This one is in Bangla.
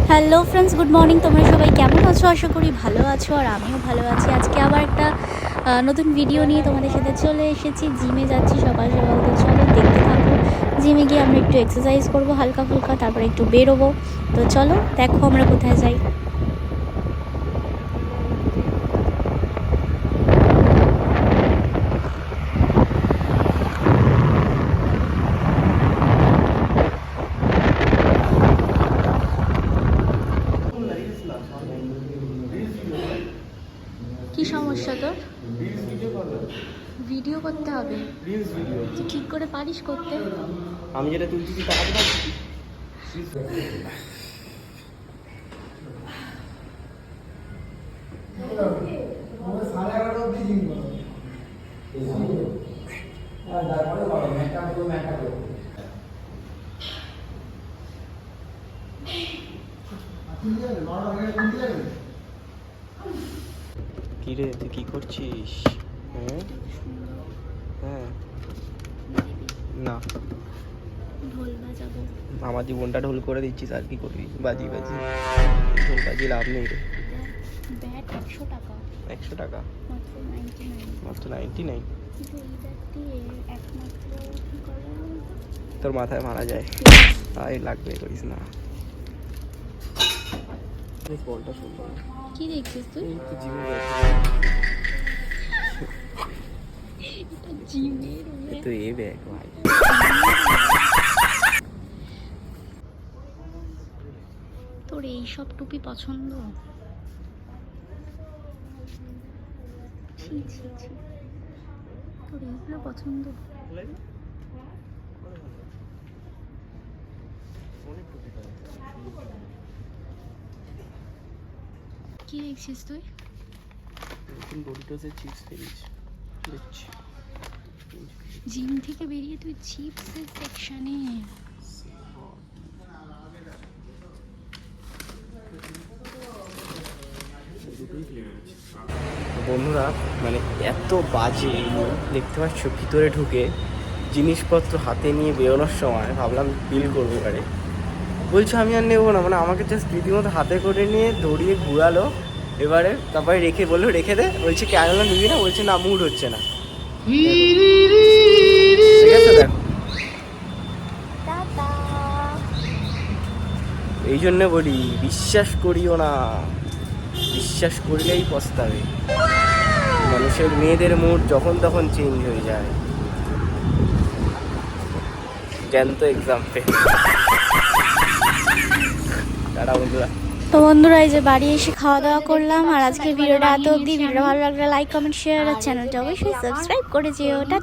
Hello friends, good morning. তোমরা সবাই কেমন আছো? আশা করি ভালো আছো, আর আমিও ভালো আছি। আজকে আবার একটা নতুন ভিডিও নিয়ে তোমাদের সাথে চলে এসেছি। জিমে যাচ্ছি সকাল সকাল, তো চলো দেখতে থাকো। জিমে গিয়ে আমরা একটু এক্সারসাইজ করবো হালকা ফুলকা, তারপরে একটু বেরোবো। তো চলো দেখো আমরা কোথায় যাই। কি সমস্যা তোর? ভিডিও করতে হবে? তুই ঠিক করে পারিস করতে? আমি যেটা তুলছি কি টাকা দিতে পারছি? কি রে, তুই কি করছিস? হ্যাঁ হ্যাঁ না, ঢোল বাজাবো। আমার জীবনটা ঢোল করে দিচ্ছিস, আর কি করবি? বাজি বাজি ঢোল বাজি লাভ নেই রে। ব্যাট 100 টাকা, 100 টাকা মাত্র 99। মাত্র 99? কিন্তু এই ব্যাট দিয়ে একমাত্র কি করা যায়? তোর মাথায় মারা যায়। আয় লাগবে, করিস না। বলটা সুন্দর। কি দেখছিস তুই? এই তো জিমে এটা জিমের তো এই ব্যাগ ভাই। তোর এই সব টুপি পছন্দ? ছি ছি ছি, তোর এইগুলো পছন্দ? কি দেখছিস তুই? নতুন ডোরিটোসের চিপস বেরিয়েছে, দেখছি। জিম থেকে বেরিয়ে তুই চিপসের সেকশনে? বন্ধুরা, মানে এত বাজে দেখতে পাচ্ছ, ভিতরে ঢুকে জিনিসপত্র হাতে নিয়ে বেরোনোর সময় ভাবলাম বিল করবো এবারে। বলছো আমি আর নেবো না, মানে আমাকে জাস্ট রীতিমতো হাতে করে নিয়ে দৌড়িয়ে ঘুরালো। এবারে তারপরে রেখে বললো রেখে দে, বলছে কেন নিবি না? বলছে না, মুড হচ্ছে না। ঠিক আছে, দেখো এই জন্য বলি বিশ্বাস করিও না, বিশ্বাস করলেই পস্তাবে। মানুষের মেয়েদের মুড যখন তখন চেঞ্জ হয়ে যায়, জ্যান্ত এক্সাম্পল। টাটা বন্ধুরা। তো বন্ধুরা, এই যে বাড়ি এসে খাওয়া দাওয়া করলাম, আর আজকের ভিডিওটা এত অবধি। ভিডিওটা ভালো লাগলে লাইক কমেন্ট শেয়ার, আর চ্যানেলটা অবশ্যই সাবস্ক্রাইব করে যেও। টাটা।